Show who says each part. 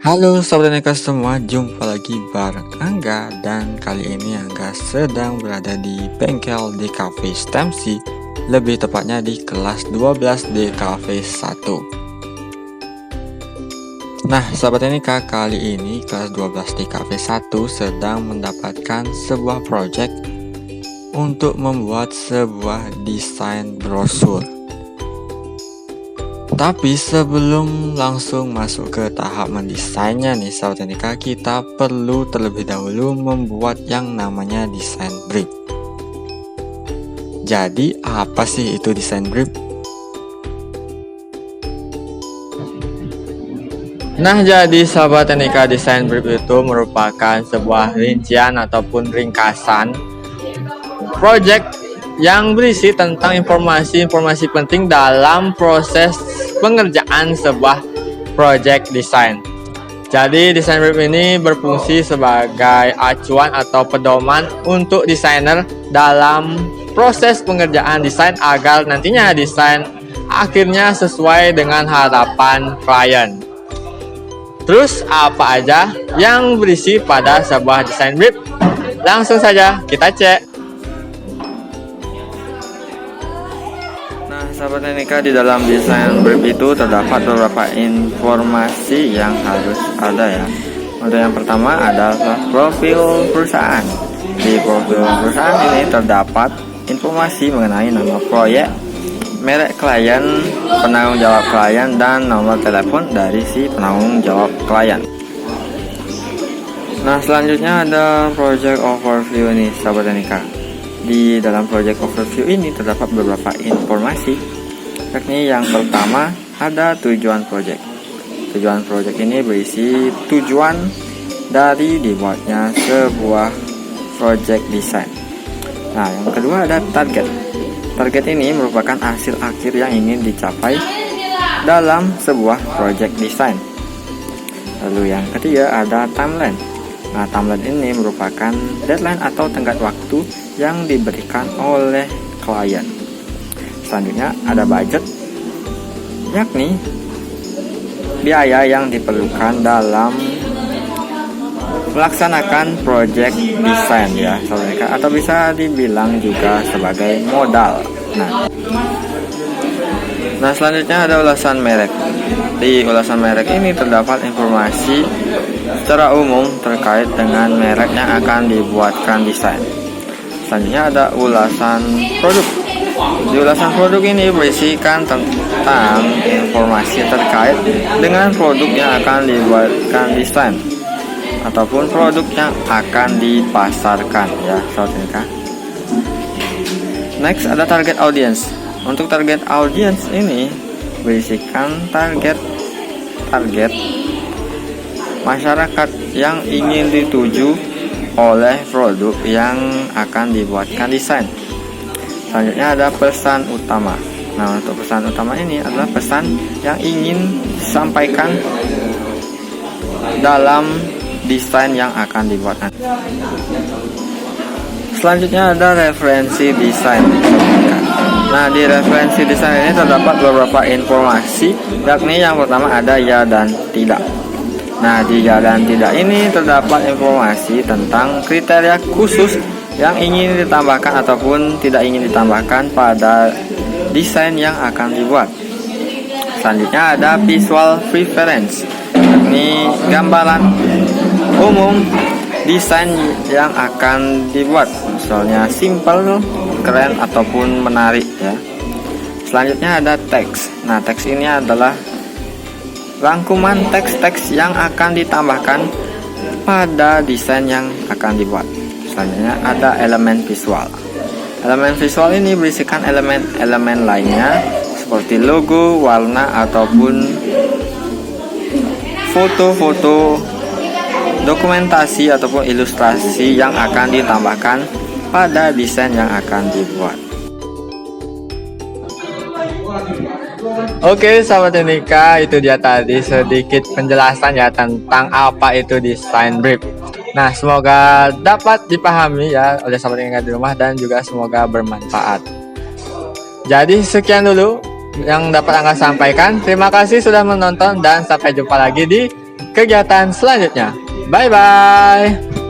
Speaker 1: Halo Sobat Aneka semua, jumpa lagi bareng Angga. Dan kali ini Angga sedang berada di bengkel DKV STEMC, lebih tepatnya di kelas 12 DKV 1. Nah Sobat Aneka, kali ini kelas 12 DKV 1 sedang mendapatkan sebuah project untuk membuat sebuah desain brosur. Tapi sebelum langsung masuk ke tahap mendesainnya nih Sobat Aneka, kita perlu terlebih dahulu membuat yang namanya desain brief. Jadi apa sih itu desain brief? Nah jadi Sobat Aneka, desain brief itu merupakan sebuah rincian ataupun ringkasan project yang berisi tentang informasi-informasi penting dalam proses pengerjaan sebuah project desain. Jadi desain brief ini berfungsi sebagai acuan atau pedoman untuk desainer dalam proses pengerjaan desain agar nantinya desain akhirnya sesuai dengan harapan klien. Terus apa aja yang berisi pada sebuah desain brief? Langsung saja kita cek. Sahabat Aneka, di dalam desain brief itu terdapat beberapa informasi yang harus ada ya. Untuk yang pertama adalah profil perusahaan. Di profil perusahaan ini terdapat informasi mengenai nama proyek, merek klien, penanggung jawab klien, dan nomor telepon dari si penanggung jawab klien. Nah selanjutnya ada project overview nih Sahabat Aneka. Di dalam project overview ini terdapat beberapa informasi, yakni yang pertama ada tujuan project. Tujuan project ini berisi tujuan dari dibuatnya sebuah project design. Nah yang kedua ada target. Target ini merupakan hasil akhir yang ingin dicapai dalam sebuah project design. Lalu yang ketiga ada timeline. Nah timeline ini merupakan deadline atau tenggat waktu yang diberikan oleh klien. Selanjutnya ada budget, yakni biaya yang diperlukan dalam melaksanakan project design ya, atau bisa dibilang juga sebagai modal. Nah selanjutnya ada ulasan merek. Di ulasan merek ini terdapat informasi secara umum terkait dengan merek yang akan dibuatkan desain. Selanjutnya ada ulasan produk. Di ulasan produk ini berisikan tentang informasi terkait dengan produk yang akan dibuatkan desain ataupun produk yang akan dipasarkan ya Sobat Aneka. Next ada target audience. Untuk target audience ini berisikan target masyarakat yang ingin dituju oleh produk yang akan dibuatkan desain. Selanjutnya ada pesan utama. Nah untuk pesan utama ini adalah pesan yang ingin disampaikan dalam desain yang akan dibuat. Selanjutnya ada referensi desain. Nah di referensi desain ini terdapat beberapa informasi, yakni yang pertama ada ya dan tidak. Nah di ya dan tidak ini terdapat informasi tentang kriteria khusus yang ingin ditambahkan ataupun tidak ingin ditambahkan pada desain yang akan dibuat. Selanjutnya ada visual preference, yakni gambaran umum desain yang akan dibuat, misalnya simple, keren ataupun menarik ya. Selanjutnya ada teks. Nah teks ini adalah rangkuman teks-teks yang akan ditambahkan pada desain yang akan dibuat. Selanjutnya ada elemen visual. Elemen visual ini berisikan elemen-elemen lainnya seperti logo, warna ataupun foto-foto, dokumentasi ataupun ilustrasi yang akan ditambahkan pada desain yang akan dibuat. Oke Sahabat Aneka, itu dia tadi sedikit penjelasan ya tentang apa itu desain brief. Nah semoga dapat dipahami ya oleh Sahabat Aneka di rumah dan juga semoga bermanfaat. Jadi sekian dulu yang dapat Angga sampaikan. Terima kasih sudah menonton dan sampai jumpa lagi di kegiatan selanjutnya. Bye-bye.